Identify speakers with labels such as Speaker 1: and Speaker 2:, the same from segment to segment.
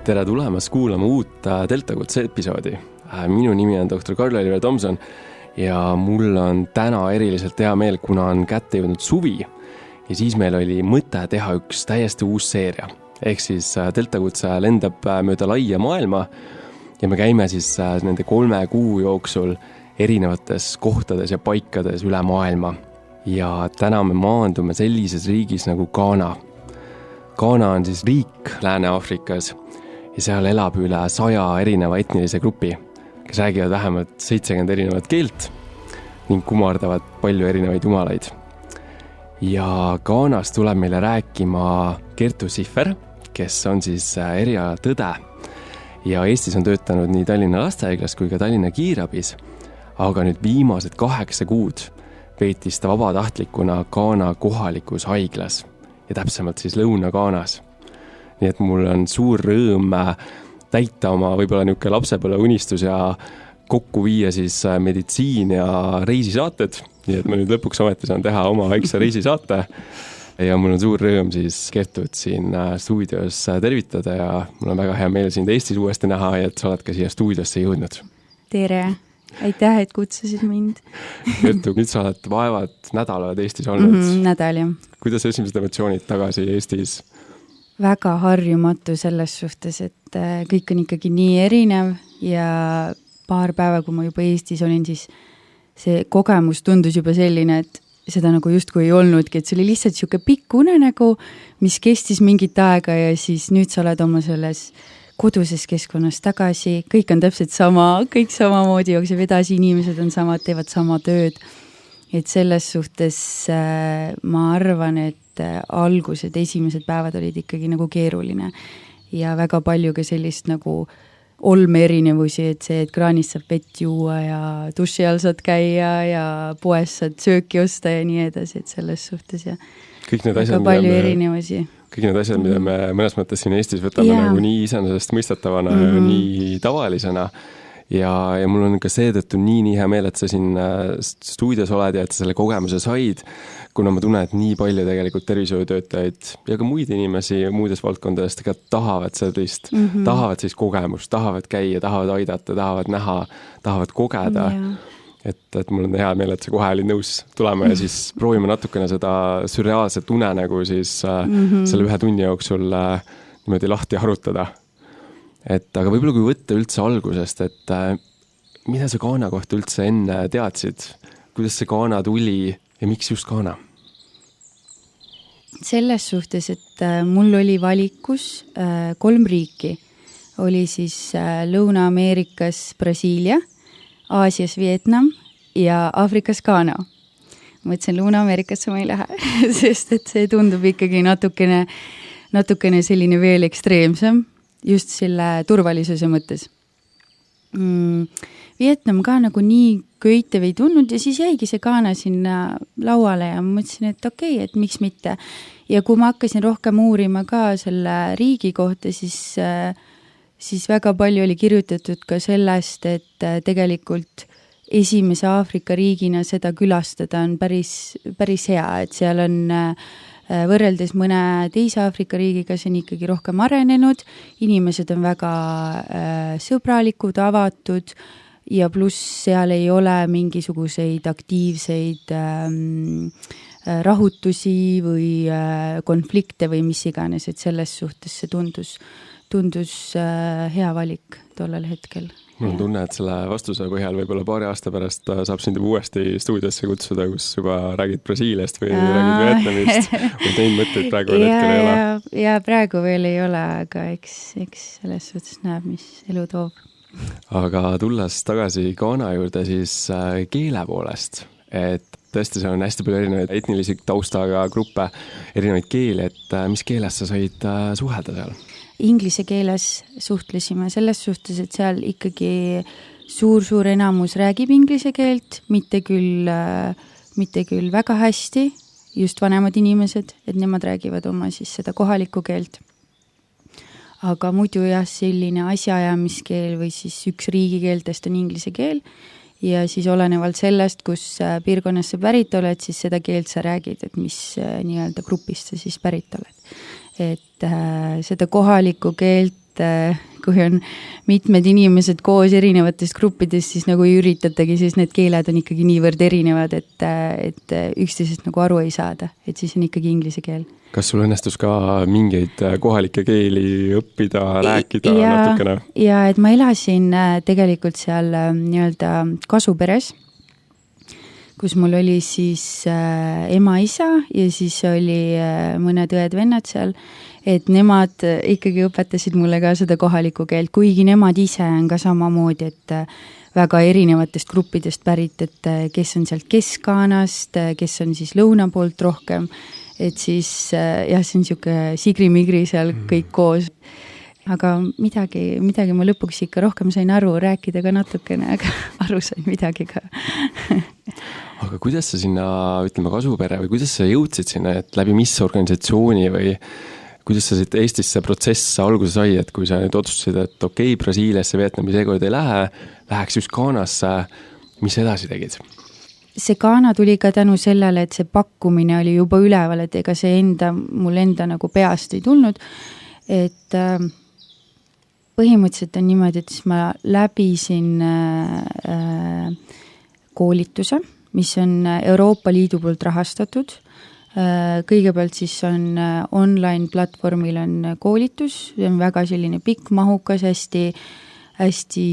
Speaker 1: Tere tulemast kuulama uut Delta Kutse episoodi. Minu nimi on doktor Karl-Oliver Tomson ja mul on täna eriliselt hea meel, kuna on kätte jõudnud suvi ja siis meil oli mõte teha üks täiesti uus seeria. Ehk siis Delta Kutse lendab mööda laia maailma ja me käime siis nende 3 kuu jooksul erinevates kohtades ja paikades üle maailma. Ja täna me maandume sellises riigis nagu Ghana. Ghana on siis riik Lääne-Aafrikas ja seal elab üle 100 erineva etnilise grupi, kes räägivad vähemalt 70 erinevat keelt ning kumardavad palju erinevaid jumalaid. Ja Ghanas tuleb meile rääkima Kertu Siffer, kes on siis eriala tõde ja Eestis on töötanud nii Tallinna lastehaiglas kui ka Tallinna kiirabis, aga nüüd viimased 8 kuud veetis ta vabatahtlikuna Ghana kohalikus haiglas ja täpsemalt siis Lõuna-Ghanas. Nii et mul on suur rõõm täita oma võib-olla niisugune lapsepõlve unistus ja kokku viia siis meditsiin ja reisisaated. Nii et ma nüüd lõpuks ometi saan teha oma väikse reisisaate. Ja mul on suur rõõm siis Kertut siin stuudios tervitada ja mul on väga hea meel sind Eestis uuesti näha ja et sa oled ka siia stuudiosse jõudnud.
Speaker 2: Tere! Aitäh, et kutsusid mind.
Speaker 1: Kertu, nüüd sa oled vaevad nädalad Eestis olnud.
Speaker 2: Nädal, jah.
Speaker 1: Kuidas esimesed emotsioonid tagasi Eestis?
Speaker 2: Väga harjumatu selles suhtes, et kõik on ikkagi nii erinev ja paar päeva, kui ma juba Eestis olin, siis see kogemus tundus juba selline, et seda nagu justkui ei olnudki, et see oli lihtsalt siuke pikk unenägu, mis kestis mingit aega ja siis nüüd sa oled oma selles koduses keskkonnas tagasi, kõik on täpselt sama, kõik samamoodi jookseb edasi, inimesed on samad, teevad sama tööd. Et selles suhtes ma arvan, et algused, esimesed päevad olid ikkagi nagu keeruline ja väga palju ka sellist nagu olme erinevusi, et see, et kraanist saab vett juua ja duši all saad käia ja poes saad sööki osta ja nii edasi, et selles suhtes ja
Speaker 1: kõik need asjad, mida me mõnes mõttes siin Eestis võtame nagu nii iseenesest mõistetavana ja nii tavalisena. Ja mul on ka seetõttu nii hea meel, et sa siin stuudios oled ja et sa selle kogemuse said, kuna ma tunnen, et nii palju tegelikult tervishoiutöötajaid ja ka muid inimesi muudes valdkondadest tahavad sellist, tahavad siis kogemust, tahavad käia, tahavad aidata, tahavad näha, tahavad kogeda. Et mul on hea meel, et sa kohe olid nõus tulema ja siis proovime natukene seda sürreaalset unenägu siis selle 1 tunni jooksul niimoodi lahti arutada. Aga võib-olla kui võtta üldse algusest, et mida sa Ghana kohta üldse enne teadsid? Kuidas see Ghana tuli ja miks just Ghana?
Speaker 2: Selles suhtes, et mul oli valikus 3 riiki. Oli siis Lõuna-Ameerikas Brasiilia, Aasias Vietnam ja Aafrikas Ghana. Mõtlesin, Lõuna-Ameerikasse ma ei lähe, sest et see tundub ikkagi natukene selline veel ekstreemsem. Just selle turvalisuse mõttes. Vietnam ka nagu nii köitev ei tunnud ja siis jäigi see Ghana sinna lauale ja mõtlesin, et okei, et miks mitte. Ja kui ma hakkasin rohkem uurima ka selle riigi kohta, siis väga palju oli kirjutatud ka sellest, et tegelikult esimese Aafrika riigina seda külastada on päris hea, et seal on võrreldes mõne teise Aafrika riigiga see on ikkagi rohkem arenenud, inimesed on väga sõbralikud, avatud ja pluss seal ei ole mingisuguseid aktiivseid rahutusi või konflikte või mis iganes, et selles suhtes see tundus hea valik tollel hetkel.
Speaker 1: Mul on tunne, et selle vastuse põhjal võib-olla paari aasta pärast saab sind uuesti stuudiosse kutsuda, kus juba räägid Brasiiliast või räägid Vietnamist. Või neid mõtteid praegu hetkel ei ole.
Speaker 2: Ja praegu veel ei ole, aga eks selles suhtes näeb, mis elu toob.
Speaker 1: Aga tulles tagasi Ghana juurde, siis keele poolest. Et tõesti, seal on hästi palju erinevaid etnilisi taustaga gruppe, erinevaid keeli, et mis keeles sa said suhelda seal?
Speaker 2: Inglise keeles suhtlesime selles suhtes, et seal ikkagi suur enamus räägib inglise keelt, mitte küll väga hästi, just vanemad inimesed, et nemad räägivad oma siis seda kohalikku keelt. Aga muidu jah, selline asjaajamiskeel või siis üks riigikeeltest on inglise keel ja siis olenevalt sellest, kus piirkonnas sa pärit oled, siis seda keelt sa räägid, et mis nii-öelda grupist sa siis pärit oled. Et seda kohalikku keelt et kui on mitmed inimesed koos erinevatest gruppidest, siis nagu ei üritatagi, siis need keeled on ikkagi niivõrd erinevad, et üksteisest nagu aru ei saada, et siis on ikkagi inglise keel.
Speaker 1: Kas sul õnnestus ka mingeid kohalikke keeli õppida, rääkida natukene?
Speaker 2: Ja et ma elasin tegelikult seal nii-öelda kasuperes, kus mul oli siis ema-isa ja siis oli mõned õed-vennad seal, et nemad ikkagi õpetasid mulle ka seda kohalikku keelt, kuigi nemad ise on ka samamoodi, et väga erinevatest gruppidest pärit, et kes on sealt Kesk-Ghanast, kes on siis lõuna poolt rohkem, et siis jah, see on niisugune sigri-migri seal kõik koos. Aga midagi ma lõpuks ikka rohkem sain aru, rääkida ka natukene, aga aru sain midagi ka.
Speaker 1: Aga kuidas sa sinna, ütleme, kasupere või kuidas sa jõudsid sinna, et läbi mis organisatsiooni või kuidas sa siit Eestisse protsess alguse sai, et kui sa nüüd otsustasid, et okei, Brasiiliasse, Vietnami seekord ei lähe, läheks just Ghanasse, mis edasi tegid?
Speaker 2: See Ghana tuli ka tänu sellele, et see pakkumine oli juba üleval, et ega see mul enda nagu peast ei tulnud, et põhimõtteliselt on niimoodi, et siis ma läbisin koolituse, mis on Euroopa Liidu poolt rahastatud. Kõigepealt siis on online platvormil on koolitus, see on väga selline pikk, mahukas, hästi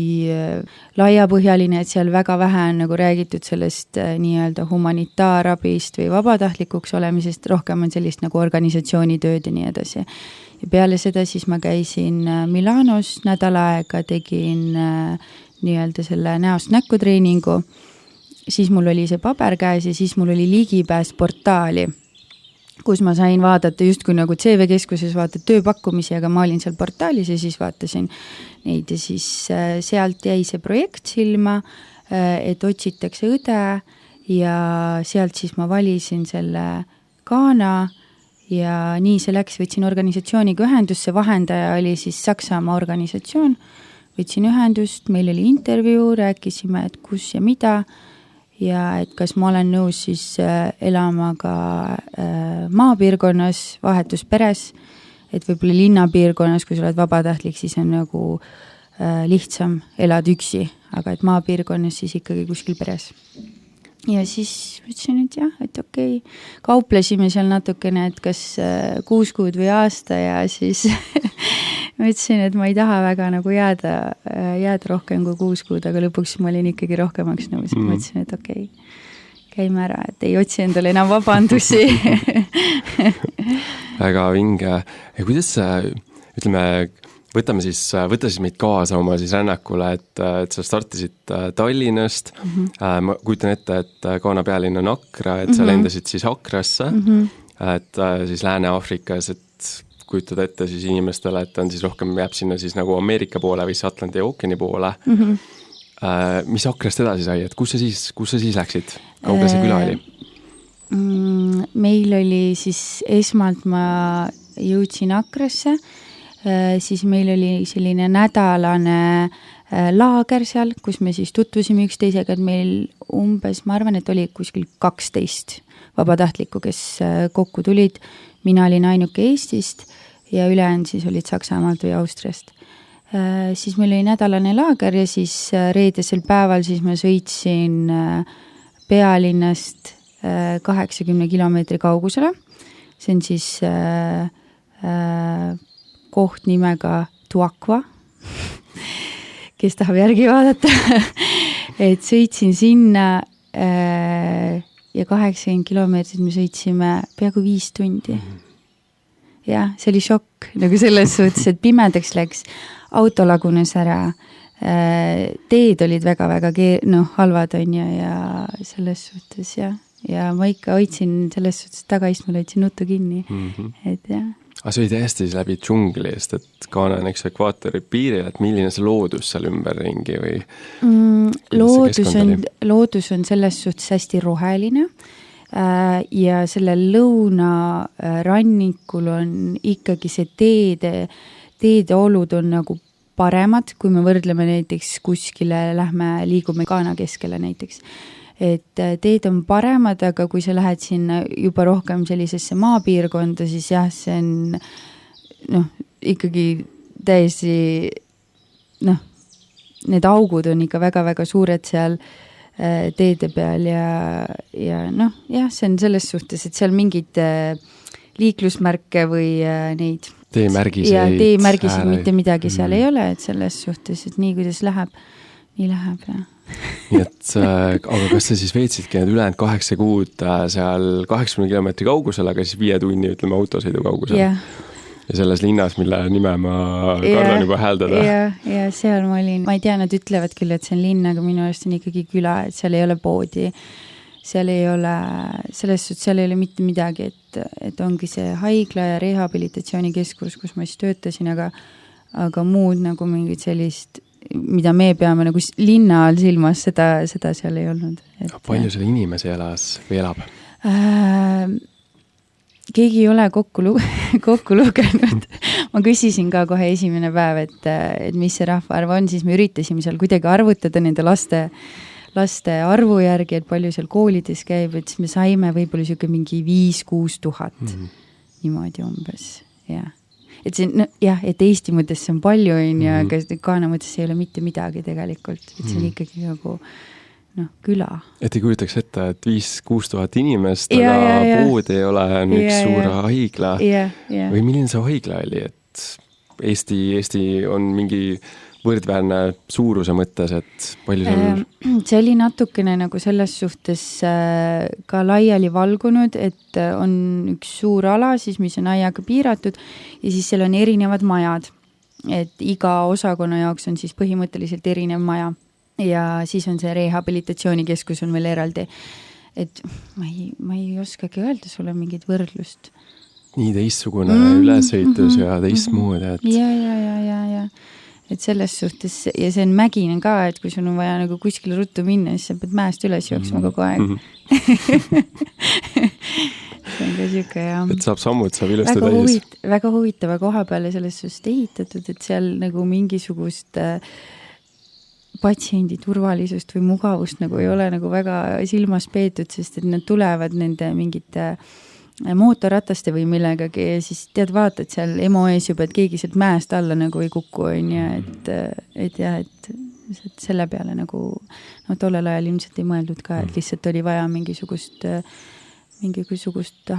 Speaker 2: laiapõhjaline, et seal väga vähe on nagu räägitud sellest nii-öelda humanitaarabist või vabatahtlikuks olemisest, rohkem on sellist nagu organisatsioonitööd ja nii edasi. Ja peale seda siis ma käisin Milanos nädal aega, tegin nii-öelda selle näost näkku treeningu, siis mul oli see paber käes ja siis mul oli ligipääs portaali, kus ma sain vaadata justkui nagu CV-keskuses vaatad tööpakkumisi, aga ma olin seal portaalis ja siis vaatasin neid ja siis sealt jäi see projekt silma, et otsitakse õde ja sealt siis ma valisin selle Ghana ja nii see läks, võtsin organisatsiooniga ühendusse, vahendaja oli siis Saksamaa organisatsioon, võtsin ühendust, meil oli intervjuu, rääkisime, et kus ja mida ja et kas ma olen nõus siis elama ka maapiirkonnas, vahetusperes, et võib-olla linnapiirkonnas, kui sa oled vabatahtlik, siis on nagu lihtsam elada üksi, aga et maapiirkonnas siis ikkagi kuskil peres. Ja siis ütlesin, et jah, et okei. Kauplesime seal natukene, et kas 6 kuud või aasta ja siis ma ütlesin, et ma ei taha väga nagu jääda rohkem kui 6 kuud, aga lõpuks ma olin ikkagi rohkemaks nõus. Ma ütlesin, et okei, käime ära, et ei otsi endale enam vabandusi.
Speaker 1: Väga vinge. Ja kuidas ütleme, võta siis meid kaasa oma siis rännakule, et sa startisid Tallinnast. Ma kujutan ette, et Ghana pealinn on Accra, et sa lendasid siis Accrasse, et siis Lääne-Aafrikas, et kujutad ette siis inimestele, et on siis rohkem jääb sinna siis nagu Ameerika poole või Atlandi ookeani poole. Mis Accrast edasi sai, et kus sa siis läksid? Kaugel see küla oli?
Speaker 2: Meil oli siis esmalt ma jõudsin Accrasse, siis meil oli selline nädalane laager seal, kus me siis tutvusime üksteisega, et meil umbes, ma arvan, et oli kuskil 12 vabatahtlikku, kes kokku tulid. Mina olin ainuke Eestist ja ülejäänud siis olid Saksamaalt või Austriast. Siis meil oli nädalane laager ja siis reedesel päeval siis ma sõitsin pealinnast 80 kilomeetri kaugusele. See on siis koht nimega Tuakva, kes tahab järgi vaadata, et sõitsin sinna ja 80 kilomeetrit me sõitsime peaaegu 5 tundi. Ja, see oli šokk, nagu selles suhtes, et pimedaks läks, auto lagunes ära, teed olid väga-väga halvad on ja selles suhtes ja ma ikka hoidsin selles suhtes tagaistmel, hoidsin nuttu kinni, et jah.
Speaker 1: Aga see oli täiesti läbi džunglist, et Ghana on eks ekvaatori piiril, et milline see loodus seal ümberringi või
Speaker 2: loodus on selles suhtes hästi roheline ja selle lõuna rannikul on ikkagi see teede olud on nagu paremad, kui me võrdleme näiteks kuskile, liigume Ghana keskele näiteks. Et teed on paremad, aga kui sa lähed sinna juba rohkem sellisesse maapiirkonda, siis jah, see on ikkagi täiesti need augud on ikka väga-väga suured seal teede peal ja jah, see on selles suhtes, et seal mingid liiklusmärke või neid
Speaker 1: teemärgiseid.
Speaker 2: Ja teemärgiseid mitte midagi seal ei ole, et selles suhtes, et nii kuidas läheb, nii läheb, jah.
Speaker 1: Nii et, aga kas sa siis veetsidki need ülejäänud 8 kuud seal 80 kilomeetri kaugusel, aga siis 5 tunni, ütleme, autosõidu kaugusel?
Speaker 2: Yeah.
Speaker 1: Ja selles linnas, mille nime ma kardan juba hääldada.
Speaker 2: Ja seal ma olin, ma ei tea, nad ütlevad küll, et see on linn, aga minu arust on ikkagi küla, et seal ei ole poodi. Seal ei ole, selles suhtes seal ei ole mitte midagi, et ongi see haigla ja rehabilitatsioonikeskus, kus ma siis töötasin, aga muud nagu mingid sellist, mida me peame nagu linna all silmas, seda seal ei olnud.
Speaker 1: Palju seal inimesi elas või elab?
Speaker 2: Keegi ei ole kokku lugenud. Ma küsisin ka kohe esimene päev, et mis see rahvaarv on, siis me üritasime seal kuidagi arvutada nende laste arvu järgi, et palju seal koolides käib, et siis me saime võib-olla siuke mingi 5-6 tuhat. Niimoodi umbes, jah. Et see, et Eesti mõttes see on palju, aga Ghana mõttes ei ole mitte midagi tegelikult, et see on ikkagi nagu küla. Et
Speaker 1: ei kujutaks ette, et 5-6 tuhat inimest, aga pood ei ole üks suur haigla. Või milline see haigla oli, et Eesti on mingi võrdväärne suuruse mõttes, et palju seal...
Speaker 2: See oli natukene nagu selles suhtes ka laiali valgunud, et on üks suur ala, siis mis on aiaga piiratud ja siis seal on erinevad majad. Et iga osakonna jaoks on siis põhimõtteliselt erinev maja ja siis on see rehabilitatsioonikeskus on veel eraldi. Et ma ei oskagi öelda sulle mingit võrdlust.
Speaker 1: Nii teistsugune ülesõitus ja teistmoodi, et...
Speaker 2: Ja. Et selles suhtes, ja see on mägine ka, et kui sul on vaja nagu kuskile ruttu minna, siis sa pead mäest üles jooksma kogu aeg. See on ka siuke, jah.
Speaker 1: Et saab sammud, saab ilusti täis.
Speaker 2: Väga huvitava koha peale selles suhtes ehitatud, et seal nagu mingisugust patsiendi turvalisust või mugavust nagu ei ole nagu väga silmas peetud, sest et nad tulevad nende mingite mootorrataste või millegagi ja siis tead vaatad seal emo ees juba, et keegi sealt mäest alla nagu ei kuku, et selle peale nagu tollel ajal ilmselt ei mõeldud ka, et lihtsalt oli vaja mingisugust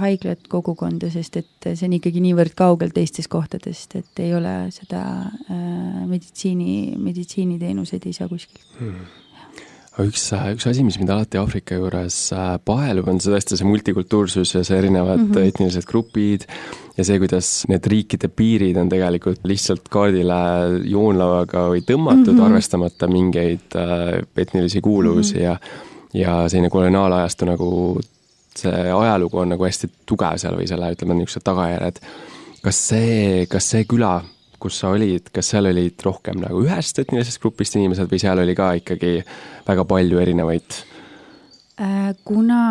Speaker 2: haiglat kogukonda, sest et see on ikkagi niivõrd kaugel teistest kohtadest, et ei ole seda meditsiiniteenuseid ei saa kuskilt.
Speaker 1: Üks asi, mis mind alati Aafrika juures paelub, on see multikultuursus ja see erinevad etnilised grupid ja see, kuidas need riikide piirid on tegelikult lihtsalt kaardile joonlavaga või tõmmatud, arvestamata mingeid etnilisi kuuluvusi ja selline koloniaalajastu nagu see ajalugu on nagu hästi tugev seal või selle, ütleme, niisugused tagajärjed. Kas see küla, kus sa olid, kas seal olid rohkem nagu ühest etnilisest grupist inimesed või seal oli ka ikkagi väga palju erinevaid?
Speaker 2: Kuna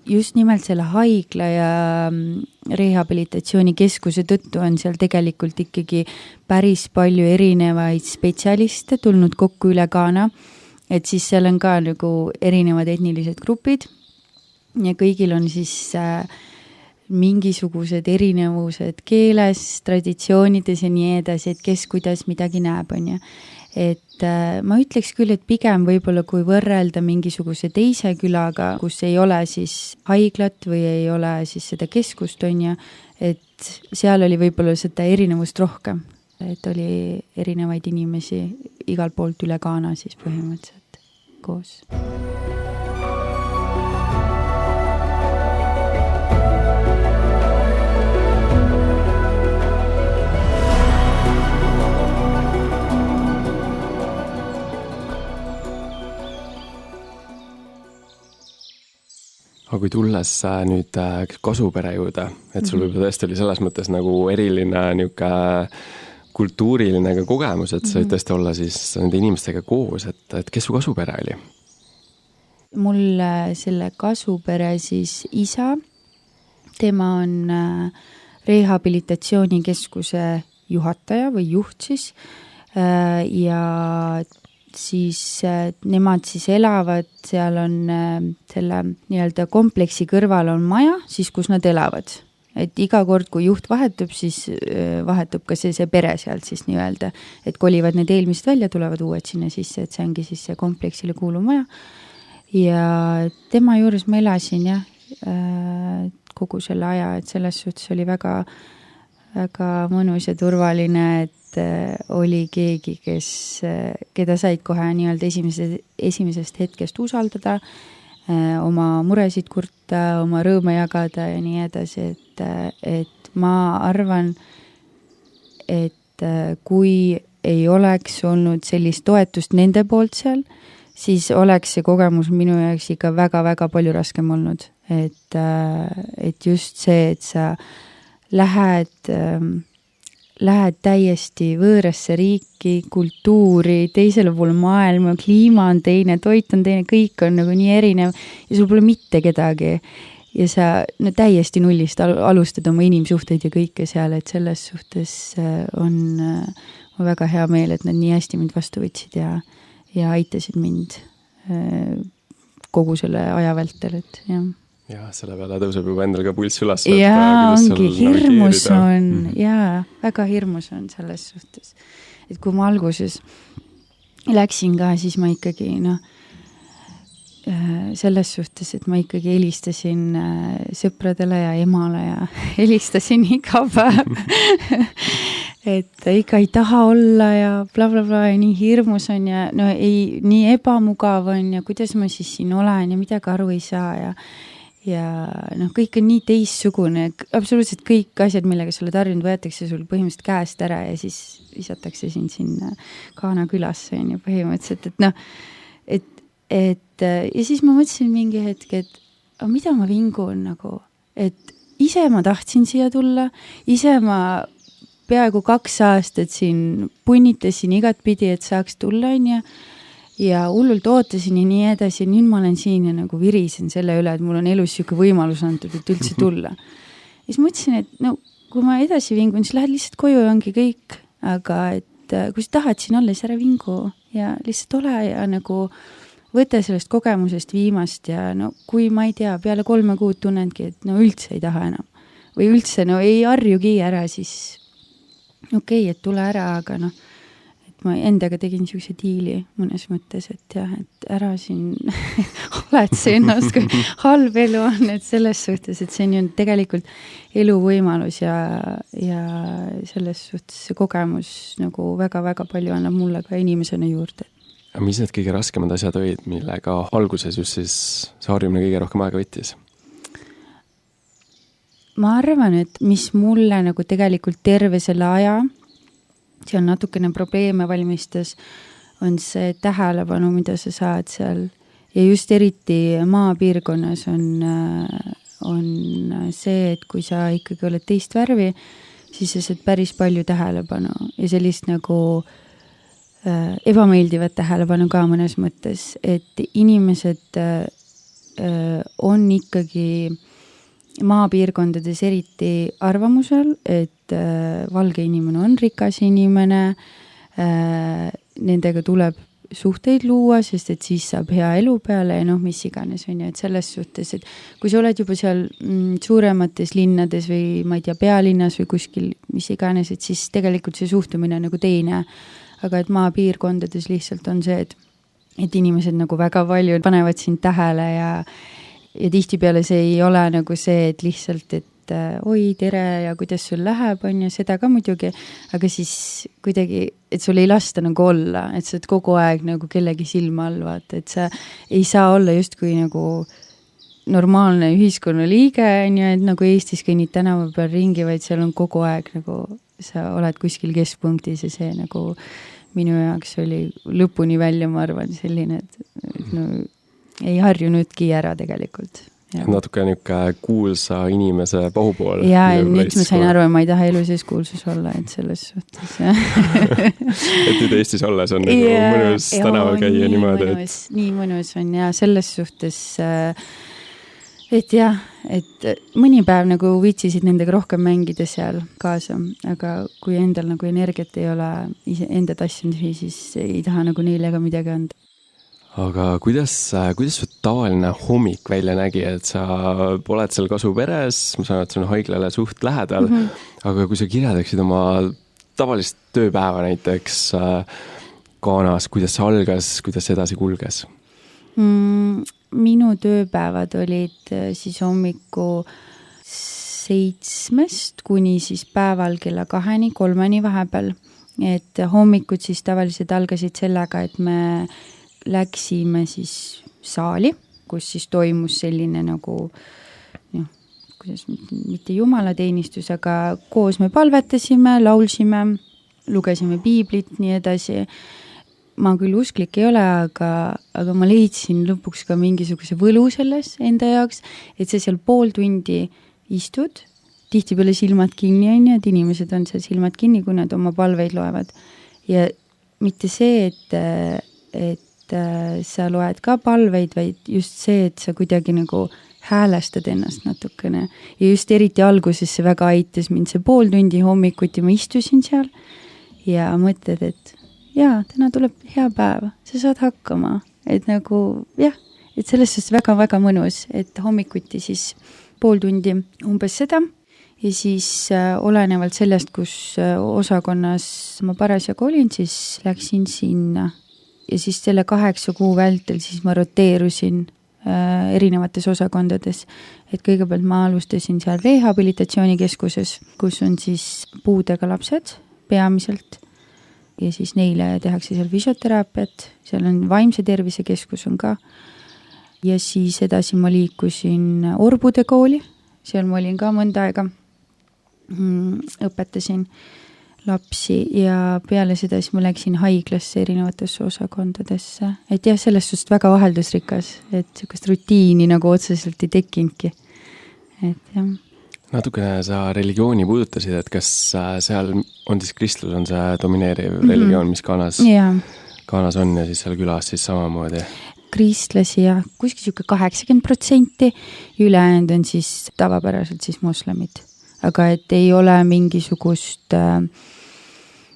Speaker 2: just nimelt selle haigla ja rehabilitatsioonikeskuse tõttu on seal tegelikult ikkagi päris palju erinevaid spetsialiste tulnud kokku üle Ghana, et siis seal on ka nagu erinevad etnilised grupid ja kõigil on siis mingisugused erinevused keeles, traditsioonides ja nii edasi, et kes kuidas midagi näeb, on ju. Et ma ütleks küll, et pigem võib-olla kui võrrelda mingisuguse teise külaga, kus ei ole siis haiglat või ei ole siis seda keskust, on ju, et seal oli võib-olla seda erinevust rohkem, et oli erinevaid inimesi igal poolt üle Ghana siis põhimõtteliselt koos.
Speaker 1: Aga kui tulles nüüd kasupere juurde, et sul võib-olla tõesti oli selles mõttes nagu eriline niuke kultuuriline kogemus, et sa võid tõesti olla siis nende inimestega koos, et kes su kasupere oli?
Speaker 2: Mul selle kasupere siis isa, tema on rehabilitatsioonikeskuse juhataja või juht siis ja siis nemad siis elavad, seal on selle nii-öelda kompleksi kõrval on maja, siis kus nad elavad. et iga kord, kui juht vahetub, siis vahetub ka see pere sealt siis nii-öelda, et kolivad need eelmised välja, tulevad uued sinna sisse, et see ongi siis see kompleksile kuuluv maja. Ja tema juures ma elasin jah, kogu selle aja, et selles suhtes oli väga, väga mõnus ja turvaline, et oli keegi, keda said kohe nii-öelda esimesest hetkest usaldada, oma muresid kurta, oma rõõme jagada ja nii edasi, et ma arvan, et kui ei oleks olnud sellist toetust nende poolt seal, siis oleks see kogemus minu jaoks ikka väga-väga palju raskem olnud. Et just see, et sa lähed täiesti võõrasse riiki, kultuuri, teisele poole maailma, kliima on teine, toit on teine, kõik on nagu nii erinev ja sul pole mitte kedagi. Ja sa täiesti nullist alustad oma inimsuhteid ja kõike seal, et selles suhtes on väga hea meel, et nad nii hästi mind vastu võtsid ja aitasid mind kogu selle aja vältel, et jah.
Speaker 1: Ja, selle peale tõuseb juba endal ka pulss üles.
Speaker 2: Jaa, ongi, hirmus on, jaa, väga hirmus on selles suhtes. Et kui ma alguses läksin ka, siis ma ikkagi, selles suhtes, et ma ikkagi helistasin sõpradele ja emale ja helistasin iga päev. Et ikka ei taha olla ja bla bla bla ja nii hirmus on ja nii ebamugav on ja kuidas ma siis siin olen ja midagi aru ei saa ja kõik on nii teissugune, absoluutselt kõik asjad, millega sa oled harjunud, võetakse sul põhimõtteliselt käest ära ja siis visatakse sind sinna Kaana külasse on ju põhimõtteliselt, et ja siis ma mõtlesin mingi hetk, et mida ma vingun nagu, et ise ma tahtsin siia tulla, ise ma peaaegu 2 aastat siin punnitasin igat pidi, et saaks tulla on ja hullult ootasin ja nii edasi, nüüd ma olen siin ja nagu virisen selle üle, et mul on elus siuke võimalus antud, et üldse tulla. Ja siis mõtlesin, et kui ma edasi vingun, siis lähed lihtsalt koju ja ongi kõik, aga et kui sa tahad siin olla, siis ära vingu ja lihtsalt ole ja nagu võta sellest kogemusest viimast ja kui ma ei tea, peale 3 kuud tunnengi, et üldse ei taha enam või üldse ei harjugi ära, siis okei, et tule ära, aga ma endaga tegin niisuguse diili mõnes mõttes, et jah, et ära siin oled see ennast, kui halb elu on, et selles suhtes, et see on ju tegelikult eluvõimalus ja selles suhtes see kogemus nagu väga-väga palju annab mulle ka inimesena juurde.
Speaker 1: Mis need kõige raskemad asjad olid, millega alguses just siis see harjumine kõige rohkem aega võttis?
Speaker 2: Ma arvan, et mis mulle nagu tegelikult terve selle aja see on natukene probleeme valmistas, on see tähelepanu, mida sa saad seal. Ja just eriti maapiirkonnas on see, et kui sa ikkagi oled teist värvi, siis sa saad päris palju tähelepanu ja sellist nagu ebameeldivat tähelepanu ka mõnes mõttes, et inimesed on ikkagi maapiirkondades eriti arvamusel, et valge inimene on rikas inimene, nendega tuleb suhteid luua, sest et siis saab hea elu peale ja mis iganes on ju, et selles suhtes, et kui sa oled juba seal suuremates linnades või ma ei tea, pealinnas või kuskil mis iganes, et siis tegelikult see suhtumine on nagu teine, aga et maapiirkondades lihtsalt on see, et inimesed nagu väga palju panevad sind tähele ja tihtipeale see ei ole nagu see, et lihtsalt, et oi, tere ja kuidas sul läheb, on ju, seda ka muidugi, aga siis kuidagi, et sul ei lasta nagu olla, et sa oled kogu aeg nagu kellegi silma all, vaata, et sa ei saa olla justkui nagu normaalne ühiskonnaliige, on ju, et nagu Eestis kõnnid tänava peal ringi, vaid seal on kogu aeg nagu sa oled kuskil keskpunktis ja see nagu minu jaoks oli lõpuni välja, ma arvan, selline, et ei harjunudki ära tegelikult. Ja.
Speaker 1: Natuke niisugune kuulsa inimese pahupool.
Speaker 2: Ja nüüd ma sain aru, et ma ei taha elu sees kuulsus olla, et selles suhtes.
Speaker 1: et nüüd Eestis olles on nagu mõnus tänaval käia niimoodi.
Speaker 2: Nii mõnus on ja selles suhtes, et jah, et mõni päev nagu viitsisid nendega rohkem mängida seal kaasa, aga kui endal nagu energiat ei ole enda tassinud, siis ei taha nagu neile ka midagi anda.
Speaker 1: aga kuidas su tavaline hommik välja nägi, et sa oled seal Kasuperes, ma saan, et see on haiglale suht lähedal, aga kui sa kirjeldaksid oma tavalist tööpäeva näiteks Ghanas, kuidas see algas, kuidas see edasi kulges?
Speaker 2: Minu tööpäevad olid siis hommiku 7 kuni siis päeval kella 2-3 vahepeal. Et hommikud siis tavaliselt algasid sellega, et me läksime siis saali, kus siis toimus selline nagu, kuidas mitte jumalateenistus, aga koos me palvetasime, laulsime, lugesime piiblit, nii edasi. Ma küll usklik ei ole, aga ma leidsin lõpuks ka mingisuguse võlu selles enda jaoks, et sa seal pool tundi istud, tihtipeale silmad kinni on ja, et inimesed on seal silmad kinni, kui nad oma palveid loevad. Ja mitte see, et sa loed ka palveid, vaid just see, et sa kuidagi nagu häälestad ennast natukene. Ja just eriti alguses see väga aitas mind, see pool tundi hommikuti ma istusin seal ja mõtled, et jaa, täna tuleb hea päev, sa saad hakkama, et nagu jah, et selles suhtes väga-väga mõnus, et hommikuti siis pool tundi umbes seda ja siis olenevalt sellest, kus osakonnas ma parasjagu olin, siis läksin sinna ja siis selle 8 kuu vältel siis ma roteerusin erinevates osakondades, et kõigepealt ma alustasin seal rehabilitatsioonikeskuses, kus on siis puudega lapsed peamiselt ja siis neile tehakse seal füsioteraapiat, seal on vaimse tervise keskus on ka ja siis edasi ma liikusin Orbude kooli, seal ma olin ka mõnda aega, õpetasin lapsi ja peale seda siis ma läksin haiglasse erinevatesse osakondadesse, et jah, sellest suust väga vaheldusrikas, et sellist rutiini nagu otseselt ei tekkinudki, et jah.
Speaker 1: Natukene sa religiooni puudutasid, et kas seal on siis kristlus, on see domineeriv religioon, mis Ghanas on ja siis seal külas siis samamoodi?
Speaker 2: Kristlasi ja kuskil 80%, ülejäänud on siis tavapäraselt siis moslemid. Aga et ei ole mingisugust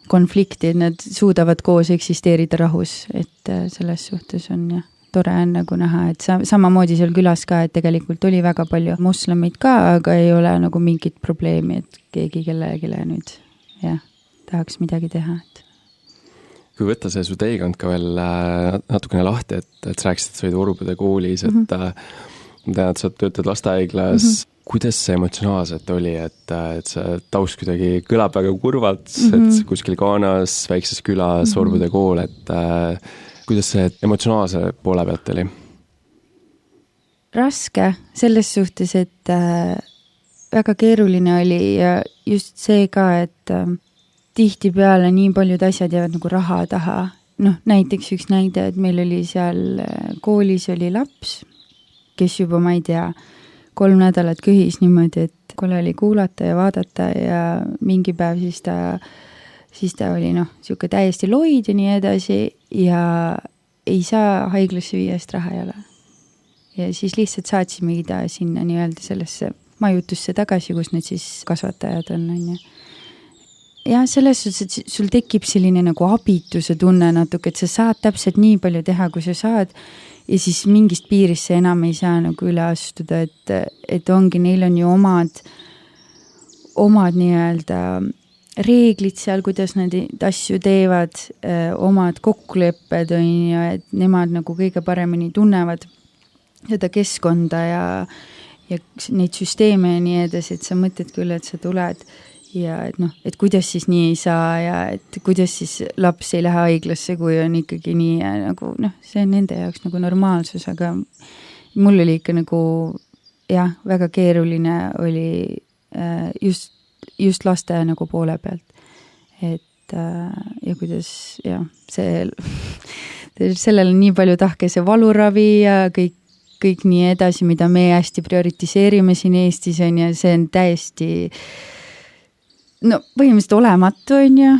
Speaker 2: konflikti, et nad suudavad koos eksisteerida rahus, et selles suhtes on jah. Tore on nagu näha, et samamoodi seal külas ka, et tegelikult oli väga palju moslemid ka, aga ei ole nagu mingit probleemi, et keegi kelle nüüd tahaks midagi teha. Et.
Speaker 1: Kui võtta see su teekond ka veel natukene lahti, et sa rääkisid, et sa olid Orbude koolis, et tead, sa töötad lastehaiglas, kuidas see emotsionaalselt oli, et see taust kuidagi kõlab väga kurvalt, et kuskil Ghanas, väikses külas, Orbude kool, et kuidas see emotsionaalse poole pealt oli? Raske
Speaker 2: selles suhtes, et väga keeruline oli ja just see ka, et tihtipeale nii paljud asjad jäävad nagu raha taha. Näiteks üks näide, et meil oli seal koolis oli laps, kes juba, ma ei tea, 3 nädalat köhis niimoodi, et kole oli kuulata ja vaadata ja mingi päev siis ta oli siuke täiesti loid ja nii edasi ja ei saa haiglasse viia, sest raha ei ole. Ja siis lihtsalt saatsimegi ta sinna nii-öelda sellesse majutusse tagasi, kus need siis kasvatajad on. Ja selles suhtes, et sul tekib selline nagu abituse tunne natuke, et sa saad täpselt nii palju teha, kui sa saad ja siis mingist piirist sa enam ei saa nagu üle astuda, et ongi, neil on ju omad nii-öelda reeglid seal, kuidas nad asju teevad, omad kokkulepped on ju, et nemad nagu kõige paremini tunnevad seda keskkonda ja neid süsteeme ja nii edasi, et sa mõtled küll, et sa tuled ja et kuidas siis nii ei saa ja et kuidas siis laps ei lähe haiglasse, kui on ikkagi nii ja nagu see on nende jaoks nagu normaalsus, aga mul oli ikka nagu väga keeruline oli just laste nagu poole pealt, et ja kuidas sellel on nii palju tahke see valuravi ja kõik nii edasi, mida me hästi prioritiseerime siin Eestis on ja see on täiesti põhimõtteliselt olematu on ju,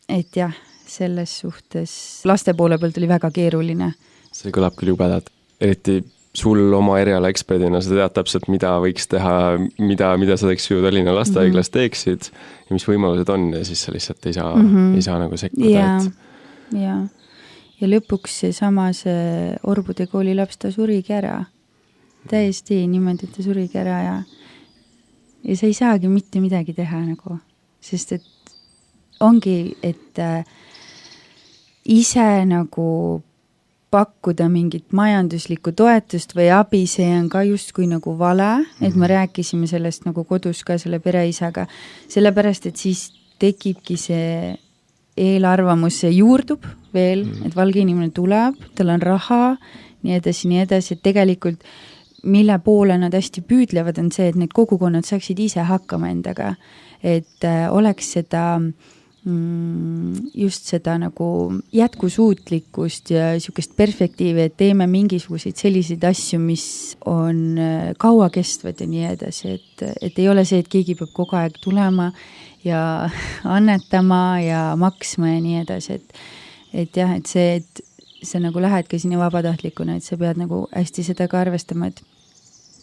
Speaker 2: et jah, selles suhtes laste poole pealt oli väga keeruline.
Speaker 1: See kõlab küll jubedalt, eriti sul oma eriala eksperdina, sa tead täpselt, mida võiks teha, mida sa ju Tallinna lastehaiglas teeksid ja mis võimalused on ja siis sa lihtsalt ei saa nagu sekkuda.
Speaker 2: ja lõpuks see Orbude kooli laps, ta surigi ära. Täiesti niimoodi, et ta surigi ära ja sa ei saagi mitte midagi teha nagu, sest et ongi, et ise nagu pakkuda mingit majanduslikku toetust või abi, see on ka justkui nagu vale, et me rääkisime sellest nagu kodus ka selle pereisaga, sellepärast, et siis tekibki see eelarvamus, see juurdub veel, et valge inimene tuleb, tal on raha, nii edasi, et tegelikult mille poole nad hästi püüdlevad, on see, et need kogukonnad saaksid ise hakkama endaga, et oleks seda just seda nagu jätkusuutlikkust ja niisugust perspektiivi, et teeme mingisuguseid selliseid asju, mis on kauakestvad ja nii edasi, et ei ole see, et keegi peab kogu aeg tulema ja annetama ja maksma ja nii edasi, et jah, et see, et sa nagu lähed ka sinna vabatahtlikuna, et sa pead nagu hästi seda ka arvestama,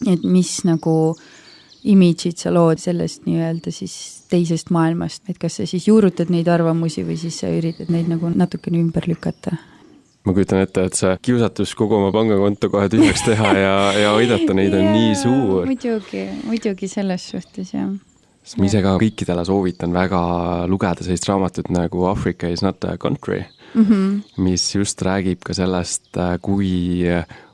Speaker 2: et mis nagu image'id sa lood sellest nii-öelda siis teisest maailmast, et kas sa siis juurutad neid arvamusi või siis sa üritad neid nagu natukene ümber lükata.
Speaker 1: Ma kujutan ette, et see kiusatus kogu oma pangakonto kohe tühjaks teha ja aidata neid on nii suur.
Speaker 2: Muidugi selles suhtes, jah.
Speaker 1: Ma ise ka kõikidele soovitan väga lugeda sellist raamatut nagu Africa is not a country, mis just räägib ka sellest, kui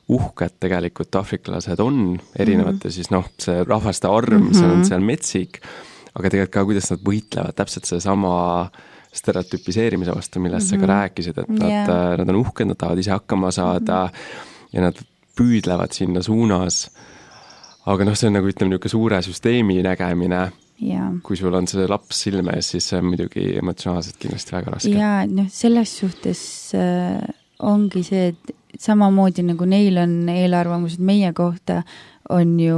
Speaker 1: uhked tegelikult afriklased on erinevate siis see rahvaste arm, see on seal metsik, aga tegelikult ka, kuidas nad võitlevad täpselt see sama stereotüpiseerimise vastu, millest sa ka rääkisid, et nad on uhked, nad tahavad ise hakkama saada ja nad püüdlevad sinna suunas. Aga see on nagu ütleme niisugune suure süsteemi nägemine. Kui sul on see laps silme ees, siis see on muidugi emotsionaalselt kindlasti väga raske.
Speaker 2: Ja selles suhtes ongi see, et samamoodi nagu neil on eelarvamused meie kohta, on ju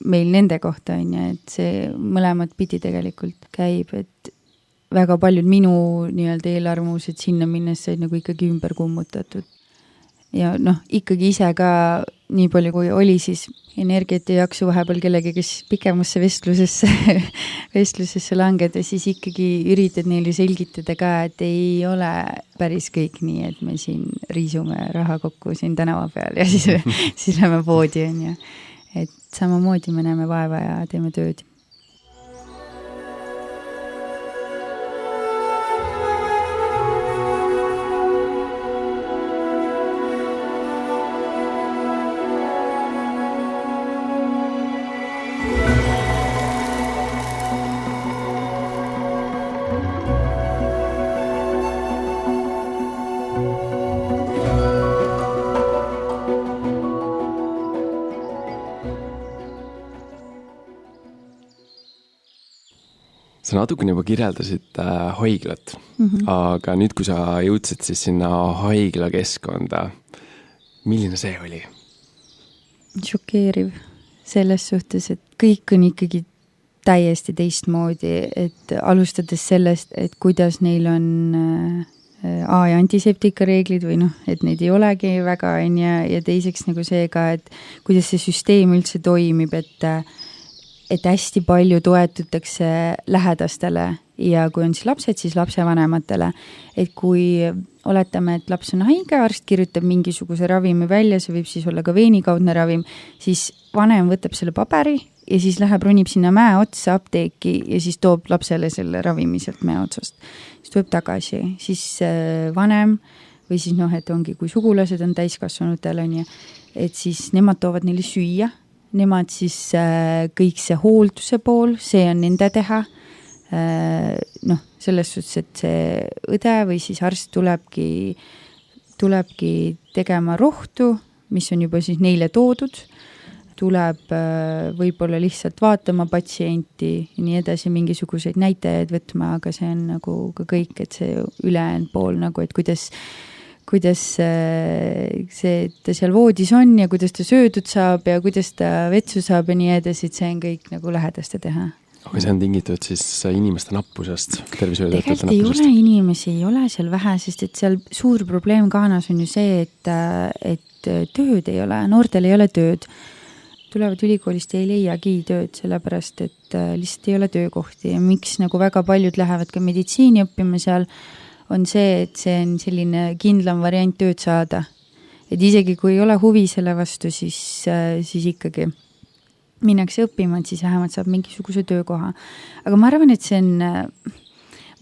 Speaker 2: meil nende kohta, et see mõlemad pidi tegelikult käib, et väga paljud minu nii-öelda eelarvamused sinna minnes said nagu ikkagi ümber kummutatud. Ja ikkagi ise ka nii palju kui oli, siis energiat ei jaksu vahepeal kellegi, kes pikemasse vestlusesse langeda, siis ikkagi üritad neile selgitada ka, et ei ole päris kõik nii, et me siin riisume raha kokku siin tänava peal ja siis lähme poodi, et samamoodi me näeme vaeva ja teeme tööd.
Speaker 1: Sa natukene juba kirjeldasid haiglat, aga nüüd, kui sa jõudsid siis sinna haigla keskkonda, milline see oli?
Speaker 2: Šokeeriv selles suhtes, et kõik on ikkagi täiesti teistmoodi, et alustades sellest, et kuidas neil on ja antiseptika reeglid või et neid ei olegi väga, ja teiseks nagu see ka, et kuidas see süsteem üldse toimib, et hästi palju toetutakse lähedastele ja kui on siis lapsed, siis lapsevanematele. Et kui oletame, et laps on haige, arst kirjutab mingisuguse ravimi välja, see võib siis olla ka veenikaudne ravim, siis vanem võtab selle paberi ja siis läheb, ronib sinna mäe otsa apteeki ja siis toob lapsele selle ravimi sealt mäe otsast. Siis tuleb tagasi, siis vanem või siis et ongi, kui sugulased on täiskasvanutel, et siis nemad toovad neile süüa. Nemad siis kõik see hoolduse pool, see on nende teha. Selles suhtes, et see õde või siis arst tulebki tegema rohtu, mis on juba siis neile toodud. Tuleb võib-olla lihtsalt vaatama patsienti ja nii edasi mingisuguseid näitajaid võtma, aga see on nagu ka kõik, et see ülejäänud pool nagu, et kuidas see ta seal voodis on ja kuidas ta söödud saab ja kuidas ta vetsu saab ja nii edasi, et see on kõik nagu lähedaste teha.
Speaker 1: Aga see on tingitud siis inimeste nappusest, tervishoiutöötajate nappusest?
Speaker 2: Tegelikult ei ole inimesi, ei ole seal vähe, sest et seal suur probleem Ghanas on ju see, et tööd ei ole, noortel ei ole tööd. Tulevad ülikoolist ja ei leiagi tööd, sellepärast et lihtsalt ei ole töökohti ja miks nagu väga paljud lähevad ka meditsiini õppima seal, on see, et see on selline kindlam variant tööd saada. Et isegi kui ei ole huvi selle vastu, siis ikkagi minnakse õppima, et siis vähemalt saab mingisuguse töökoha. Aga ma arvan, et see on,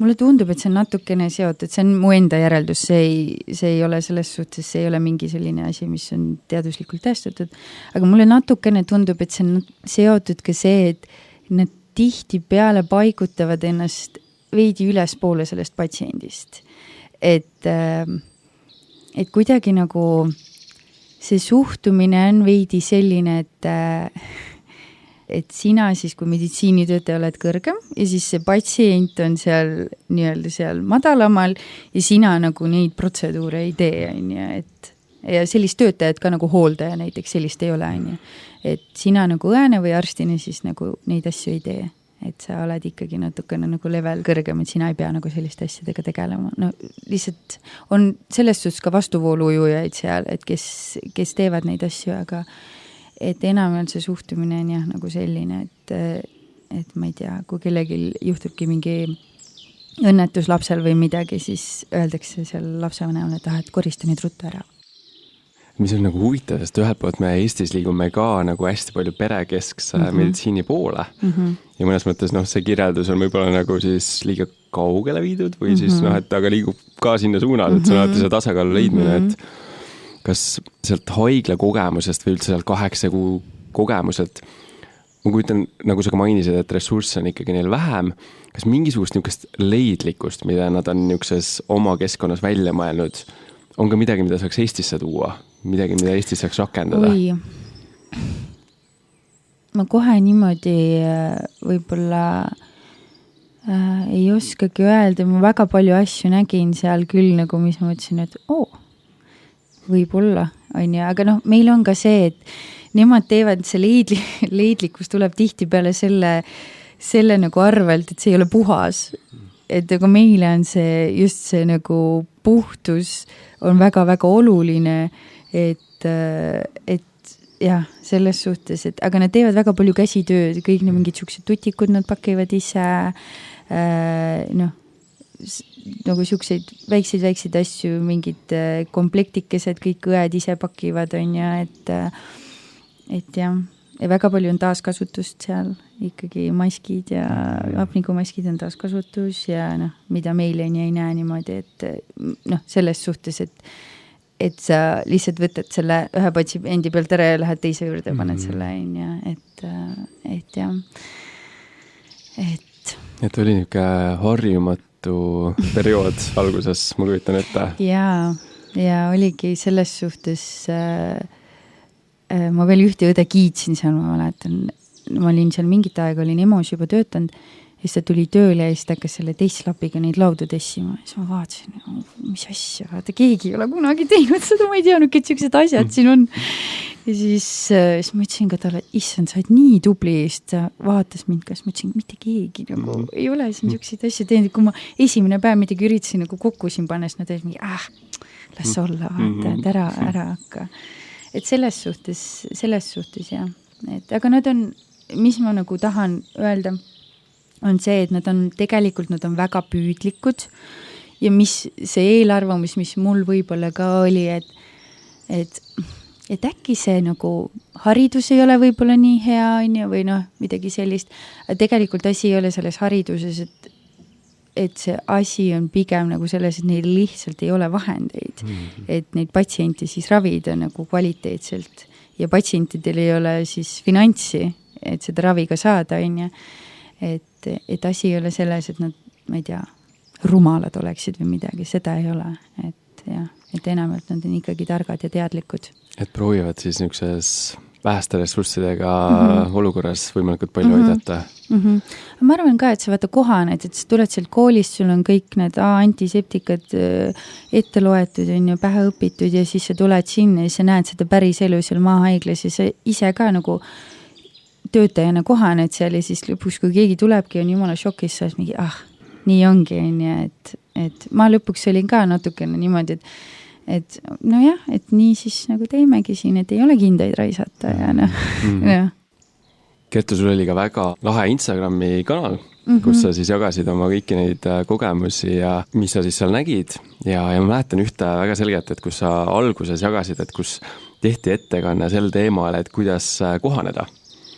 Speaker 2: mulle tundub, et see on natukene seotud, see on mu enda järeldus, see ei ole selles suhtes, see ei ole mingi selline asi, mis on teaduslikult tõestatud, aga mulle natukene tundub, et see on seotud ka see, et nad tihti peale paigutavad ennast veidi ülespoole sellest patsiendist. Et kuidagi nagu see suhtumine on veidi selline, et sina siis, kui meditsiinitöötaja oled kõrgem ja siis see patsient on seal nii-öelda seal madalamal ja sina nagu neid protseduure ei tee, ja sellist töötajat ka nagu hooldaja näiteks sellist ei ole, et sina nagu õene või arstina siis nagu neid asju ei tee, et sa oled ikkagi natukene nagu level kõrgem, et sina ei pea nagu selliste asjadega tegelema. No lihtsalt on sellest suhtes ka vastuvooluujujaid seal, et kes teevad neid asju, aga et enamjaolt see suhtumine on jah nagu selline, et ma ei tea, kui kellelgi juhtubki mingi õnnetus lapsel või midagi, siis öeldakse seal lapsevanemale, et korista neid ruttu ära.
Speaker 1: Mis on nagu huvitav, sest ühelt poolt me Eestis liigume ka nagu hästi palju perekeskse meditsiini poole ja mõnes mõttes see kirjeldus on võib-olla nagu siis liiga kaugele viidud või siis et aga liigub ka sinna suunas, et see on alati see tasakaalu leidmine, et kas sealt haigla kogemusest või üldse sealt 8 kuu kogemuselt, ma kujutan, nagu sa ka mainisid, et ressursse on ikkagi neil vähem, kas mingisugust niisugust leidlikkust, mida nad on niisuguses oma keskkonnas välja mõelnud, on ka midagi, mida saaks Eestisse tuua? Midagi, mida Eestis saaks rakendada?
Speaker 2: Ma kohe niimoodi võib-olla ei oskagi öelda, ma väga palju asju nägin seal küll, nagu mis ma ütlesin, et võib-olla, aga meil on ka see, et nemad teevad see leidlikkus tuleb tihtipeale selle nagu arvelt, et see ei ole puhas. Et aga meile on see, just see nagu puhtus on väga-väga oluline, et jah, selles suhtes, et aga nad teevad väga palju käsitööd, kõik need mingid siuksed tutikud nad pakivad ise, nagu siukseid väikseid asju, mingid komplektikesed, kõik õed ise pakivad, on ja, et jah, ja väga palju on taaskasutust seal, ikkagi maskid ja hapnikumaskid on taaskasutus ja mida meil ei näe niimoodi, et selles suhtes, et sa lihtsalt võtad selle ühe patsiendi pealt ära ja lähed teise juurde ja paned selle, et jah,
Speaker 1: et oli niisugune harjumatu periood alguses, ma kujutan ette.
Speaker 2: Ja oligi selles suhtes, ma veel ühte õde kiitsin seal, ma mäletan, ma olin seal mingit aega, olin EMO-s juba töötanud, ja siis ta tuli tööle ja siis ta hakkas selle testlapiga neid laudu tessima. Ja siis ma vaatasin, mis asja, vaata, keegi ei ole kunagi teinud seda, ma ei teadnud, et sellised asjad siin on. Ja siis ma ütlesin ka talle, issand, sa oled nii tubli, ta vaatas mind, kas ma ütlesin, mitte keegi nagu, ei ole siin sellised asjad teinud, kui ma esimene päev midagi üritasin nagu kokku siin pannes, nad olid mingi, las olla, vaata, et ära hakka. Et selles suhtes jah. Et, aga nad on, mis ma nagu tahan öelda, on see, et nad on väga püüdlikud ja mis see eelarvamus, mis mul võib-olla ka oli, et äkki see nagu haridus ei ole võib-olla nii hea või midagi sellist, aga tegelikult asi ei ole selles hariduses, et see asi on pigem nagu selles, et neil lihtsalt ei ole vahendeid, et neid patsiente siis ravida nagu kvaliteetselt ja patsientidel ei ole siis finantsi, et seda raviga saada, et asi ei ole selles, et nad, ma ei tea, rumalad oleksid või midagi, seda ei ole, et enamalt nad on ikkagi targad ja teadlikud. Et
Speaker 1: proovivad siis niisuguses väheste ressurssidega olukorras võimalikult palju aidata.
Speaker 2: Ma arvan ka, et sa vaata kohaned, et sa tuled sealt koolist, sul on kõik need antiseptikad ette loetud ja pähe õpitud ja siis sa tuled sinna ja sa näed seda päris elu seal maahaiglas ja sa ise ka nagu töötajana kohaned seal ja siis lõpuks, kui keegi tulebki, on jumala šokis, sa oled mingi, nii ongi, et ma lõpuks olin ka natukene niimoodi, et nojah, et nii siis nagu teimegi siin, et ei ole kindaid raisata ja
Speaker 1: Kertu, sul oli ka väga lahe Instagrami kanal, kus sa siis jagasid oma kõiki neid kogemusi ja mis sa siis seal nägid. Ja ma mäletan ühte väga selgelt, et kus sa alguses jagasid, et kus tehti ettekanne sel teemal, et kuidas kohaneda.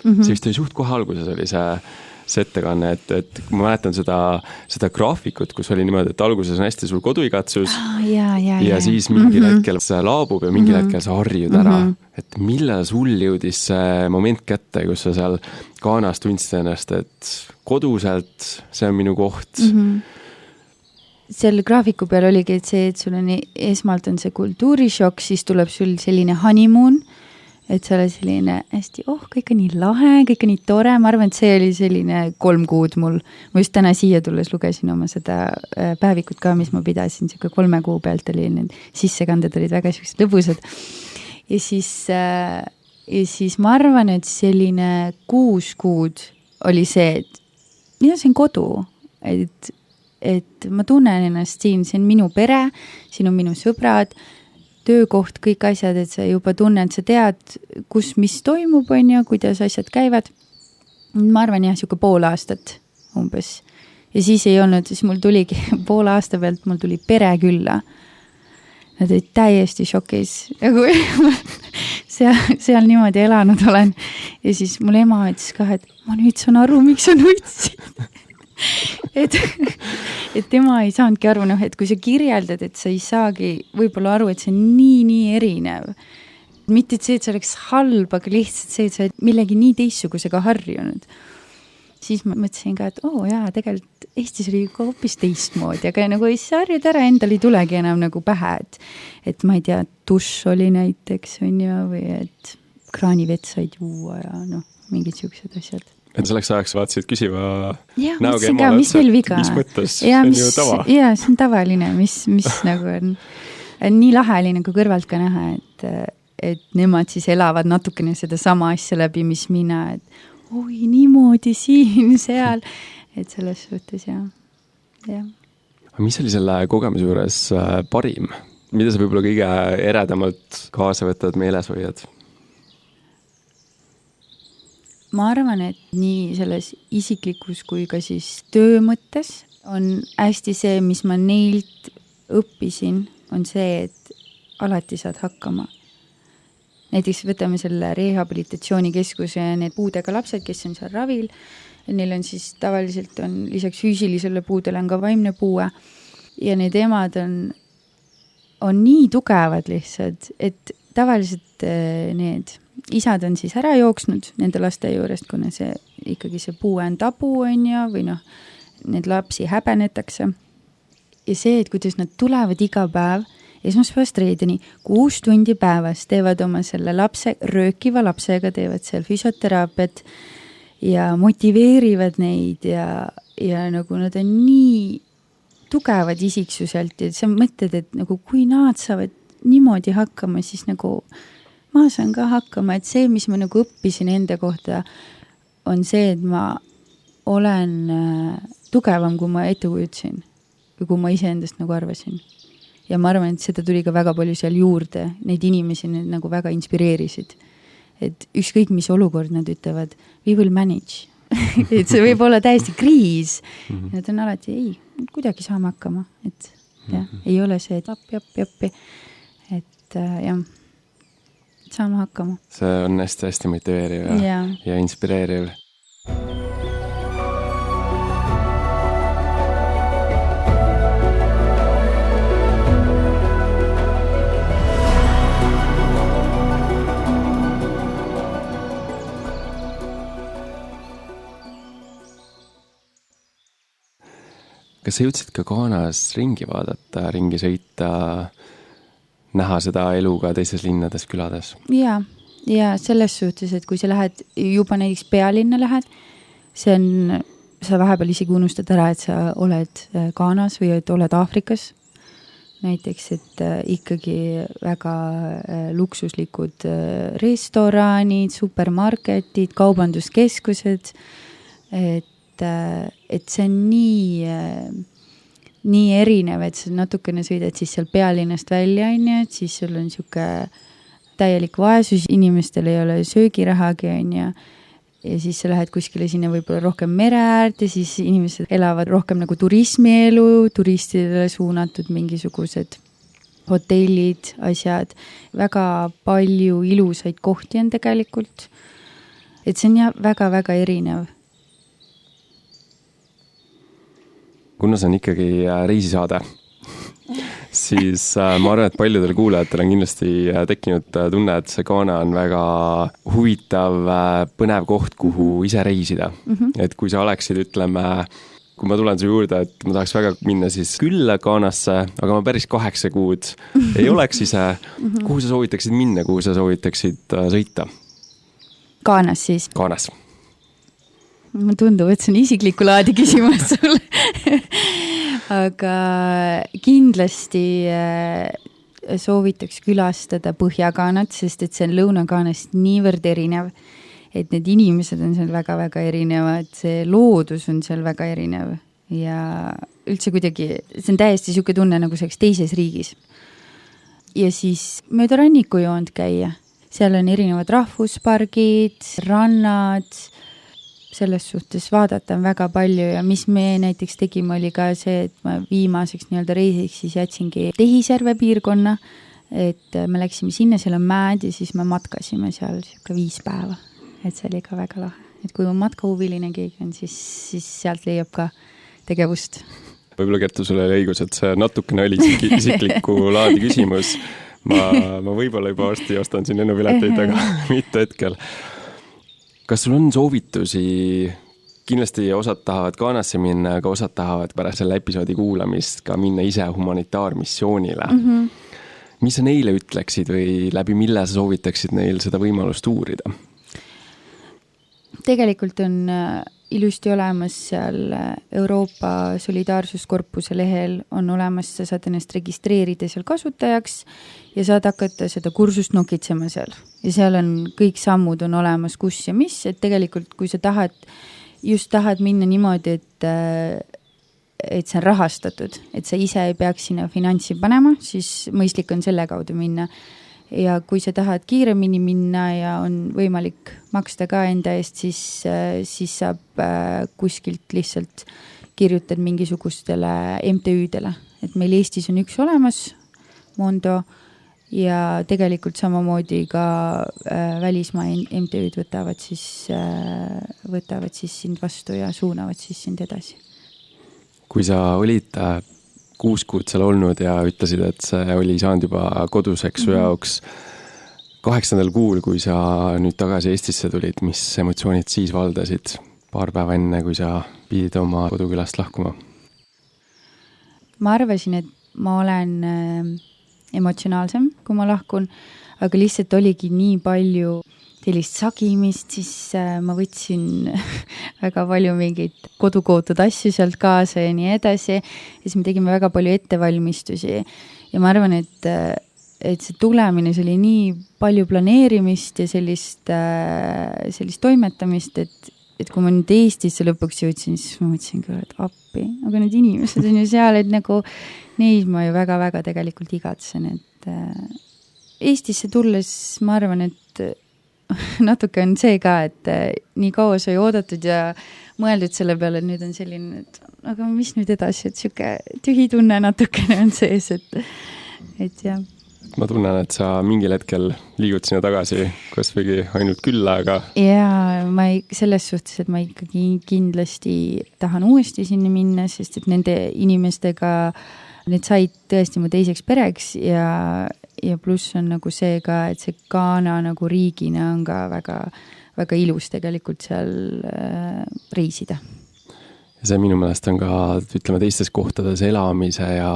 Speaker 1: See vist oli suht kohe alguses oli see ettekanne, et ma mäletan seda graafikut, kus oli niimoodi, et alguses on hästi sul koduigatsus ja siis mingil hetkel see laabub ja mingil hetkel sa harjud ära. Et millal sul jõudis see moment kätte, kus sa seal Ghanas tundsid ennast, et koduselt see on minu koht?
Speaker 2: Selle graafiku peal oligi, et see, et sul on esmalt on see kultuurishokk, siis tuleb sul selline honeymoon, et see oli selline hästi, kõik on nii lahe, kõik on nii tore, ma arvan, et see oli selline 3 kuud mul. Ma just täna siia tulles lugesin oma seda päevikut ka, mis ma pidasin, 3 kuu pealt oli, need sissekanded olid väga lõbusad. Ja siis ma arvan, et selline 6 kuud oli see, et mida see on kodu, et ma tunnen ennast siin, see on minu pere, siin on minu sõbrad, töökoht, kõik asjad, et sa juba tunned, sa tead, kus mis toimub, on ja kuidas asjad käivad. Ma arvan jah, siuke pool aastat umbes. Ja siis ei olnud, siis mul tuligi pool aasta pealt, mul tuli pere külla. Nad olid täiesti šokis. Seal niimoodi elanud olen. Ja siis mul ema ütles ka, et ma nüüd saan aru, miks sa nutsid. et tema ei saanudki aru, et kui sa kirjeldad, et sa ei saagi võib-olla aru, et see on nii erinev. Mitte et see, et see oleks halb, aga lihtsalt see, et sa oled millegi nii teistsugusega harjunud. Siis ma mõtlesin ka, et tegelikult Eestis oli ka hoopis teistmoodi, aga nagu ei harjud ära, endal ei tulegi enam nagu pähe, et ma ei tea, dušš oli näiteks, on ju, või et kraanivett said juua ja mingid siuksed asjad.
Speaker 1: Et selleks ajaks vaatasid küsima
Speaker 2: näoga emale,
Speaker 1: mis mõttes, see on ju tava.
Speaker 2: Jaa, see on tavaline, mis nagu on nii lahe oli nagu kõrvalt ka näha, et nemad siis elavad natukene seda sama asja läbi, mis mina, et oi, niimoodi siin, seal, et selles suhtes jah.
Speaker 1: Mis oli selle kogemuse juures parim? Mida sa võib-olla kõige eredamalt kaasa võtad, meeles hoiad? Ma arvan, et nii selles isiklikus kui ka siis töö mõttes on hästi see, mis ma neilt õppisin, on see, et alati saad hakkama. Näiteks võtame selle rehabilitatsioonikeskuse ja need puudega lapsed, kes on seal ravil, neil on siis tavaliselt on lisaks füüsilisele puudele on ka vaimne puue ja need emad on nii tugevad lihtsalt, et tavaliselt need isad on siis ära jooksnud nende laste juurest, kuna ikkagi see puue on tabu on ja, või need lapsi häbenetakse. Ja see, et kuidas nad tulevad iga päev, esmaspäevast reedeni, 6 tundi päevas, teevad oma selle röökiva lapsega, teevad seal füsioteraapiat ja motiveerivad neid ja nagu nad on nii tugevad isiksuselt ja sa mõtled, et nagu kui nad saavad niimoodi hakkama, siis nagu ma saan ka hakkama, et see, mis ma nagu õppisin enda kohta, on see, et ma olen tugevam, kui ma ette kujutsin või kui ma iseendast nagu arvasin. Ja ma arvan, et seda tuli ka väga palju seal juurde, neid inimesi need nagu väga inspireerisid. Et ükskõik, mis olukord nad ütlevad, we will manage. et see võib olla täiesti kriis. Nad on alati, ei, kuidagi saame hakkama. Et jah, ei ole see, et appi. Et jah, saame hakkama. See on hästi motiveeriv ja inspireeriv. Kas sa jõudsid ka Ghanas ringi vaadata, ringi sõita, näha seda elu ka teises linnades, külades?
Speaker 2: Ja selles suhtes, et kui sa lähed, juba näiteks pealinna lähed, sa vahepeal isegi unustad ära, et sa oled Ghanas või et oled Aafrikas. Näiteks, et ikkagi väga luksuslikud restoranid, supermarketid, kaubanduskeskused, et see on nii erinev, et sa natukene sõidad siis seal pealinnast välja, et siis sul on siuke täielik vaesus, inimestel ei ole söögirahagi, ja siis sa lähed kuskile sinna võib-olla rohkem mere äärt ja siis inimesed elavad rohkem nagu turismielu, turistidele suunatud mingisugused hotellid, asjad, väga palju ilusaid kohti on tegelikult. Et see on jah väga-väga erinev.
Speaker 1: Kuna see on ikkagi reisisaade, siis ma arvan, et paljudel kuulajatel on kindlasti tekkinud tunne, et see Ghana on väga huvitav, põnev koht, kuhu ise reisida. Et kui sa oleksid, ütleme, kui ma tulen su juurde, et ma tahaks väga minna siis külla Ghanasse, aga ma päris 8 kuud ei oleks ise, kuhu sa soovitaksid minna, kuhu sa soovitaksid sõita?
Speaker 2: Ghanas siis?
Speaker 1: Ghanas.
Speaker 2: Ma tundub, et see on isikliku laadi küsimus sulle. Aga kindlasti soovitaks külastada Põhja-Ghanat, sest et see on Lõuna-Ghanast niivõrd erinev, et need inimesed on seal väga-väga erinevad, see loodus on seal väga erinev ja üldse kuidagi, see on täiesti siuke tunne, nagu see oleks teises riigis. Ja siis mööda rannikujoont käia. Seal on erinevad rahvuspargid, rannad, selles suhtes vaadata on väga palju ja mis me näiteks tegime oli ka see, et ma viimaseks nii-öelda reisiks siis jätsingi Tehisjärve piirkonna, et me läksime sinna, seal on mäed ja siis me matkasime seal 5 päeva, et see oli ka väga lahe. Et kui on matkahuviline keegi on, siis sealt leiab ka tegevust.
Speaker 1: Võib-olla Kertu, sulle oli õigus, et see natukene oli isikliku laadi küsimus. Ma võib-olla juba ostan siin lennupileteid, aga mitte hetkel. Kas sul on soovitusi? Kindlasti osad tahavad Ghanasse minna, aga osad tahavad pärast selle episoodi kuulamist ka minna ise humanitaarmissioonile. Mis sa neile ütleksid või läbi mille sa soovitaksid neil seda võimalust uurida?
Speaker 2: Tegelikult on ilusti olemas seal Euroopa Solidaarsuskorpuse lehel on olemas, sa saad ennast registreerida seal kasutajaks ja saad hakata seda kursust nokitsema seal. Ja seal on kõik sammud on olemas, kus ja mis, et tegelikult kui sa tahad minna niimoodi, et see on rahastatud, et sa ise ei peaks sinna finantsi panema, siis mõistlik on selle kaudu minna. Ja kui sa tahad kiiremini minna ja on võimalik maksta ka enda eest, siis saab kuskilt lihtsalt kirjutad mingisugustele MTÜ-dele. Et meil Eestis on üks olemas, Mondo, ja tegelikult samamoodi ka välismaa MTÜ-d võtavad siis sind vastu ja suunavad siis sind edasi.
Speaker 1: Kui sa olid 6 kuud seal olnud ja ütlesid, et see oli saanud juba koduseks su jaoks 8. kuul, kui sa nüüd tagasi Eestisse tulid, mis emotsioonid siis valdasid 2 päeva enne, kui sa pidid oma kodukülast lahkuma?
Speaker 2: Ma arvasin, et ma olen emotsionaalsem, kui ma lahkun, aga lihtsalt oligi nii palju sellist sagimist, siis ma võtsin väga palju mingeid kodukootud asju sealt kaasa ja nii edasi. Ja siis me tegime väga palju ettevalmistusi ja ma arvan, et see tulemine, see oli nii palju planeerimist ja sellist toimetamist, et kui ma nüüd Eestisse lõpuks jõudsin, siis ma mõtlesin ka, et appi, aga need inimesed on ju seal, et nagu neid ma ju väga-väga tegelikult igatsen, et Eestisse tulles ma arvan, et natuke on see ka, et nii kaua sai oodatud ja mõeldud selle peale, et nüüd on selline, et aga mis nüüd edasi, et siuke tühi tunne natukene on sees, et jah.
Speaker 1: Ma tunnen, et sa mingil hetkel liigud sinna tagasi, kas võigi ainult külla, aga...
Speaker 2: Ja ma selles suhtes, et ma ikkagi kindlasti tahan uuesti sinna minna, sest et nende inimestega need said tõesti mu teiseks pereks ja pluss on nagu see ka, et see Ghana nagu riigina on ka väga, väga ilus tegelikult seal reisida.
Speaker 1: Ja see minu meelest on ka, ütleme, teistes kohtades elamise ja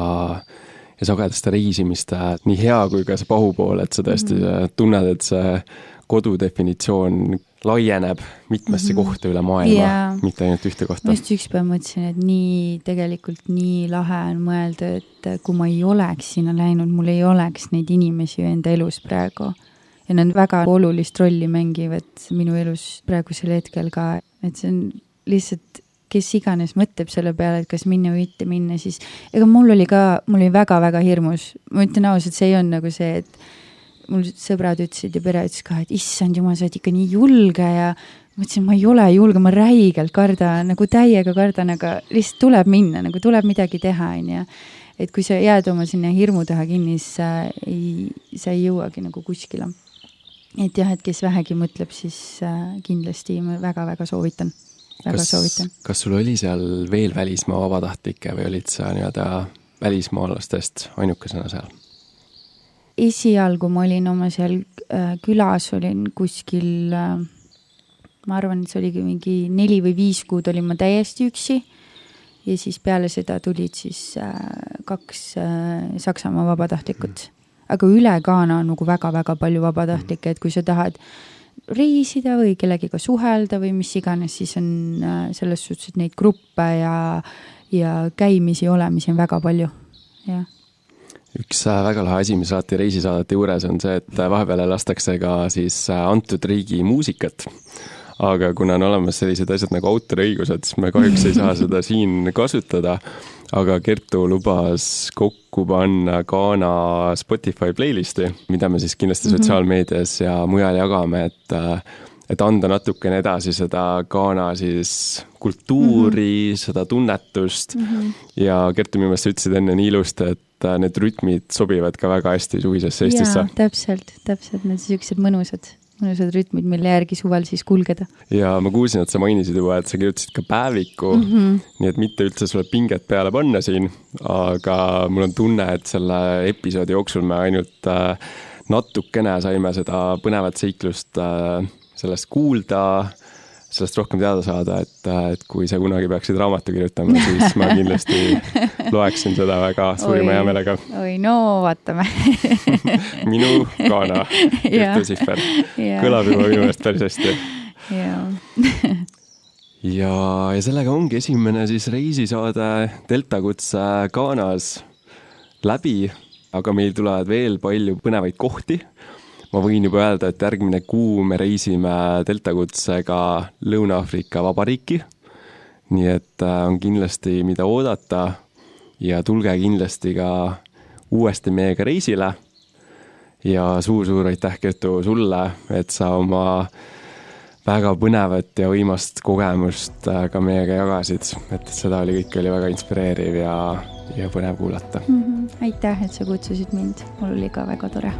Speaker 1: sagedaste reisimiste nii hea kui ka see pahupool, et sa tõesti tunned, et see kodu definitsioon laieneb mitmesse kohta üle maailma, mitte ainult ühte kohta.
Speaker 2: Ma just üks päev mõtlesin, et tegelikult nii lahe on mõelda, et kui ma ei oleks sinna läinud, mul ei oleks neid inimesi enda elus praegu. Ja nad väga olulist rolli mängivad minu elus praegusel hetkel ka, et see on lihtsalt, kes iganes mõtleb selle peale, et kas minna või mitte minna, siis ega mul oli väga-väga hirmus. Ma ütlen ausalt, see on nagu see, et mul sõbrad ütlesid ja pere ütles ka, et issand jumal, sa oled ikka nii julge ja mõtlesin, ma ei ole julge, ma räigelt kardan, nagu täiega kardan, aga lihtsalt tuleb minna, nagu tuleb midagi teha, onju. Et kui sa jääd oma sinna hirmu taha kinni, siis sa ei jõuagi nagu kuskile. Et jah, et kes vähegi mõtleb, siis kindlasti ma väga-väga soovitan.
Speaker 1: Kas sul oli seal veel välismaa vabatahtlikke või olid sa nii-öelda välismaalastest ainukesena seal?
Speaker 2: Esialgu ma olin oma seal külas, olin kuskil, ma arvan, et see oligi mingi 4 või 5 kuud olin ma täiesti üksi ja siis peale seda tulid siis 2 Saksamaa vabatahtlikut. Aga üle Ghana on nagu väga-väga palju vabatahtlikke, et kui sa tahad reisida või kellegiga suhelda või mis iganes, siis on selles suhtes, et neid gruppe ja käimisi, olemisi on väga palju. Ja. Üks
Speaker 1: väga lahe asi, mis alati reisisaadete juures on see, et vahepeal lastakse ka siis antud riigi muusikat. Aga kuna on olemas sellised asjad nagu autoriõigused, siis me kahjuks ei saa seda siin kasutada. Aga Kertu lubas kokku panna Ghana Spotify playlisti, mida me siis kindlasti sotsiaalmeedias ja mujal jagame, et anda natukene edasi seda Ghana siis kultuuri, seda tunnetust. Ja Kertu minu meelest ütlesid enne nii ilusti, et need rütmid sobivad ka väga hästi suvisesse Eestisse.
Speaker 2: Jaa, täpselt. Need sellised mõnusad rütmid, mille järgi suvel siis kulgeda.
Speaker 1: Ja ma kuulsin, et sa mainisid juba, et sa kirjutasid ka päeviku, nii et mitte üldse sulle pinget peale panna siin, aga mul on tunne, et selle episoodi jooksul me ainult natukene saime seda põnevat seiklust sellest kuulda, sellest rohkem teada saada, et kui sa kunagi peaksid raamatu kirjutama, siis ma kindlasti loeksin seda väga suurima heameelega.
Speaker 2: Oi, no vaatame.
Speaker 1: Minu Ghana, Kertu Sihver. Kõlab juba minu meelest päris hästi. Ja sellega ongi esimene siis reisisaade Deltakutse Ghanas läbi, aga meil tulevad veel palju põnevaid kohti. Ma võin juba öelda, et järgmine kuu me reisime Deltakutsega Lõuna-Aafrika Vabariiki. Nii et on kindlasti mida oodata ja tulge kindlasti ka uuesti meiega reisile. Ja suur aitäh, Kertu, sulle, et sa oma väga põnevat ja võimast kogemust ka meiega jagasid. Et seda kõik oli väga inspireeriv ja põnev kuulata.
Speaker 2: Aitäh, et sa kutsusid mind. Mul oli ka väga tore.